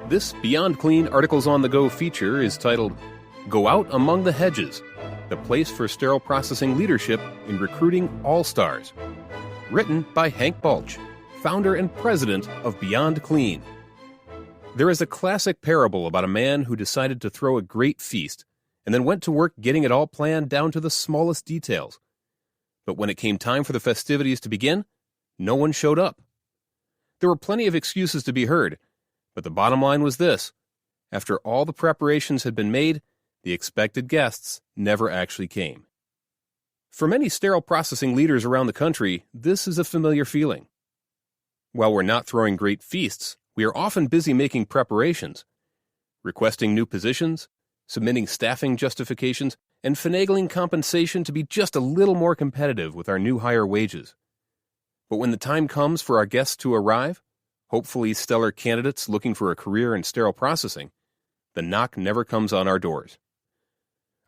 This Beyond Clean Articles on the Go feature is titled Go Out Among the Hedges, the place for sterile processing leadership in recruiting all-stars. Written by Hank Balch, founder and president of Beyond Clean. There is a classic parable about a man who decided to throw a great feast and then went to work getting it all planned down to the smallest details. But when it came time for the festivities to begin, no one showed up. There were plenty of excuses to be heard, but the bottom line was this: after all the preparations had been made, the expected guests never actually came. For many sterile processing leaders around the country, this is a familiar feeling. While we're not throwing great feasts, we are often busy making preparations, requesting new positions, submitting staffing justifications, and finagling compensation to be just a little more competitive with our new hire wages. But when the time comes for our guests to arrive, hopefully stellar candidates looking for a career in sterile processing, the knock never comes on our doors.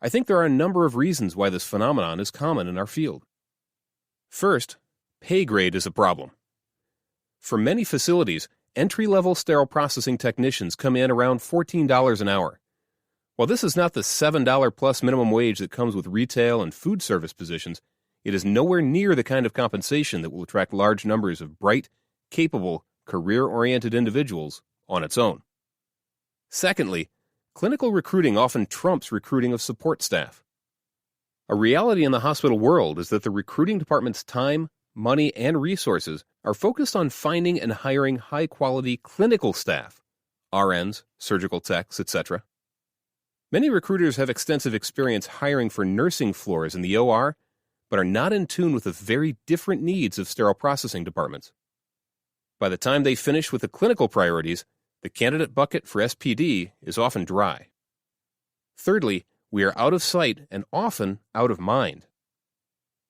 I think there are a number of reasons why this phenomenon is common in our field. First, pay grade is a problem. For many facilities, entry-level sterile processing technicians come in around $14 an hour. While this is not the $7+ minimum wage that comes with retail and food service positions, it is nowhere near the kind of compensation that will attract large numbers of bright, capable, career-oriented individuals on its own. Secondly, clinical recruiting often trumps recruiting of support staff. A reality in the hospital world is that the recruiting department's time, money, and resources are focused on finding and hiring high-quality clinical staff, RNs, surgical techs, etc. Many recruiters have extensive experience hiring for nursing floors in the OR, but are not in tune with the very different needs of sterile processing departments. By the time they finish with the clinical priorities, the candidate bucket for SPD is often dry. Thirdly, we are out of sight and often out of mind.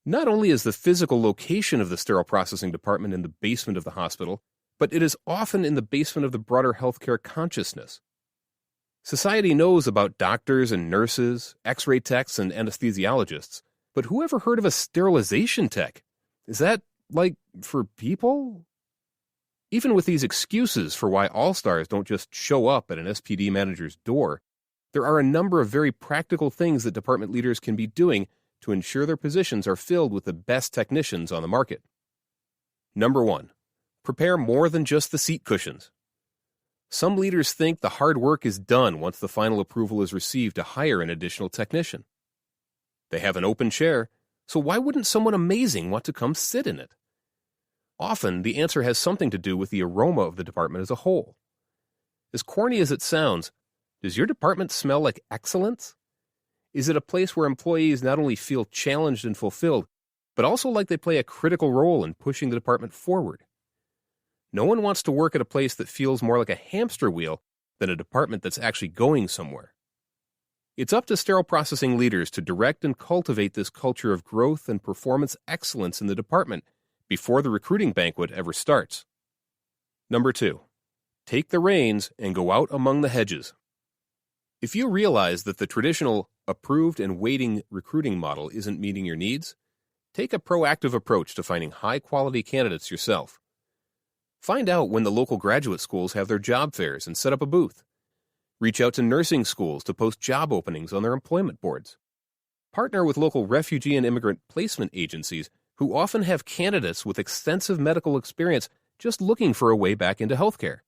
Not only is the physical location of the sterile processing department in the basement of the hospital, but it is often in the basement of the broader healthcare consciousness. Society knows about doctors and nurses, x-ray techs and anesthesiologists, but who ever heard of a sterilization tech? Is that, for people? Even with these excuses for why all-stars don't just show up at an SPD manager's door, there are a number of very practical things that department leaders can be doing to ensure their positions are filled with the best technicians on the market. Number 1, prepare more than just the seat cushions. Some leaders think the hard work is done once the final approval is received to hire an additional technician. They have an open chair, so why wouldn't someone amazing want to come sit in it? Often, the answer has something to do with the aroma of the department as a whole. As corny as it sounds, does your department smell like excellence? Is it a place where employees not only feel challenged and fulfilled, but also like they play a critical role in pushing the department forward? No one wants to work at a place that feels more like a hamster wheel than a department that's actually going somewhere. It's up to sterile processing leaders to direct and cultivate this culture of growth and performance excellence in the department before the recruiting banquet ever starts. Number 2, take the reins and go out among the hedges. If you realize that the traditional approved and waiting recruiting model isn't meeting your needs, take a proactive approach to finding high-quality candidates yourself. Find out when the local graduate schools have their job fairs and set up a booth. Reach out to nursing schools to post job openings on their employment boards. Partner with local refugee and immigrant placement agencies who often have candidates with extensive medical experience just looking for a way back into healthcare.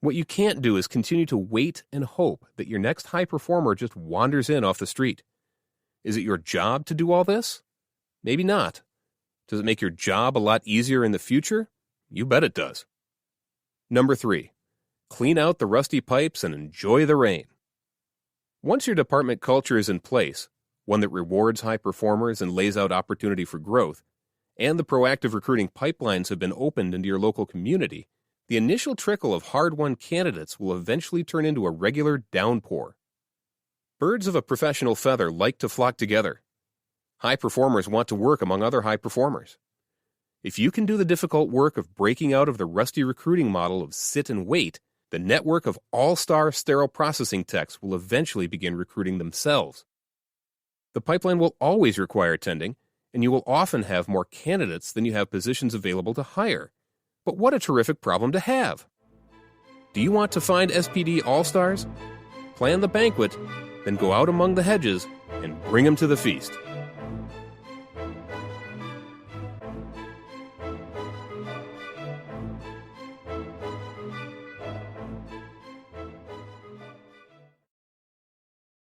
What you can't do is continue to wait and hope that your next high performer just wanders in off the street. Is it your job to do all this? Maybe not. Does it make your job a lot easier in the future? You bet it does. Number 3, clean out the rusty pipes and enjoy the rain. Once your department culture is in place, one that rewards high performers and lays out opportunity for growth, and the proactive recruiting pipelines have been opened into your local community, the initial trickle of hard-won candidates will eventually turn into a regular downpour. Birds of a professional feather like to flock together. High performers want to work among other high performers. If you can do the difficult work of breaking out of the rusty recruiting model of sit and wait, the network of all-star sterile processing techs will eventually begin recruiting themselves. The pipeline will always require tending, and you will often have more candidates than you have positions available to hire. But what a terrific problem to have! Do you want to find SPD All-Stars? Plan the banquet, then go out among the hedges and bring them to the feast.